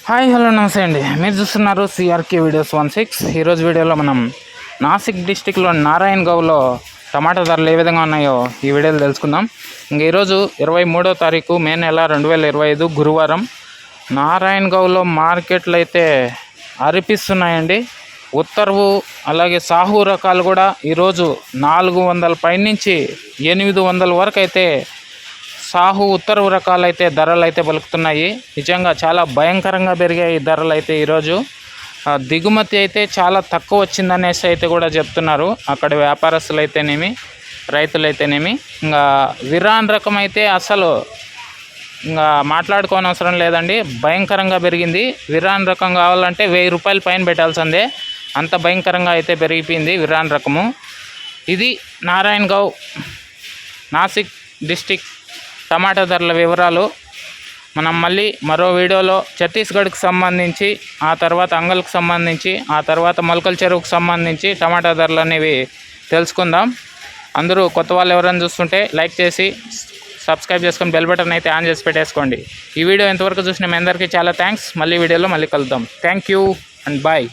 Hi hello నమస్తే అండి. మీరు చూస్తున్నారు సిఆర్కే వీడియోస్ 16. ఈరోజు వీడియోలో మనం నాసిక్ డిస్టిక్లో నారాయణగౌలో టమాటా ధరలు ఏ విధంగా ఉన్నాయో ఈ వీడియోలో తెలుసుకుందాం. ఇంక ఈరోజు 23వ తారీఖు మే నెల 2025 గురువారం. నారాయణగౌలో మార్కెట్లు అయితే అరిపిస్తున్నాయండి. ఉత్తర్వు అలాగే సాహు రకాలు కూడా ఈరోజు 400 పైనుంచి 800 వరకు అయితే సాహు ఉత్తర్వు రకాలు అయితే ధరలు అయితే పలుకుతున్నాయి. నిజంగా చాలా భయంకరంగా పెరిగాయి ధరలు అయితే ఈరోజు. దిగుమతి అయితే చాలా తక్కువ వచ్చిందనేసి అయితే కూడా చెప్తున్నారు అక్కడ వ్యాపారస్తులు అయితేనేమి రైతులు అయితేనేమి. ఇంకా విరాన్ రకం అయితే అసలు ఇంకా మాట్లాడుకోనవసరం లేదండి, భయంకరంగా పెరిగింది. విరాన్ రకం కావాలంటే 1000 రూపాయలు పైన పెట్టాల్సిందే, అంత భయంకరంగా అయితే పెరిగిపోయింది విరాన్ రకము. ఇది నారాయణగౌ నాసిక్ డిస్టిక్ టమాటా ధరల వివరాలు. మనం మళ్ళీ మరో వీడియోలో ఛత్తీస్గఢ్కి సంబంధించి, ఆ తర్వాత అంగల్కి సంబంధించి, ఆ తర్వాత మొలకల చెరువుకు సంబంధించి టమాటా ధరలు అనేవి తెలుసుకుందాం. అందరూ కొత్త వాళ్ళు ఎవరైనా చూస్తుంటే లైక్ చేసి సబ్స్క్రైబ్ చేసుకొని బెల్ బటన్ అయితే ఆన్ చేసి పెట్టేసుకోండి. ఈ వీడియో ఎంతవరకు చూసిన మీ అందరికీ చాలా థ్యాంక్స్. మళ్ళీ వీడియోలో మళ్ళీ కలుద్దాం. Thank you and bye.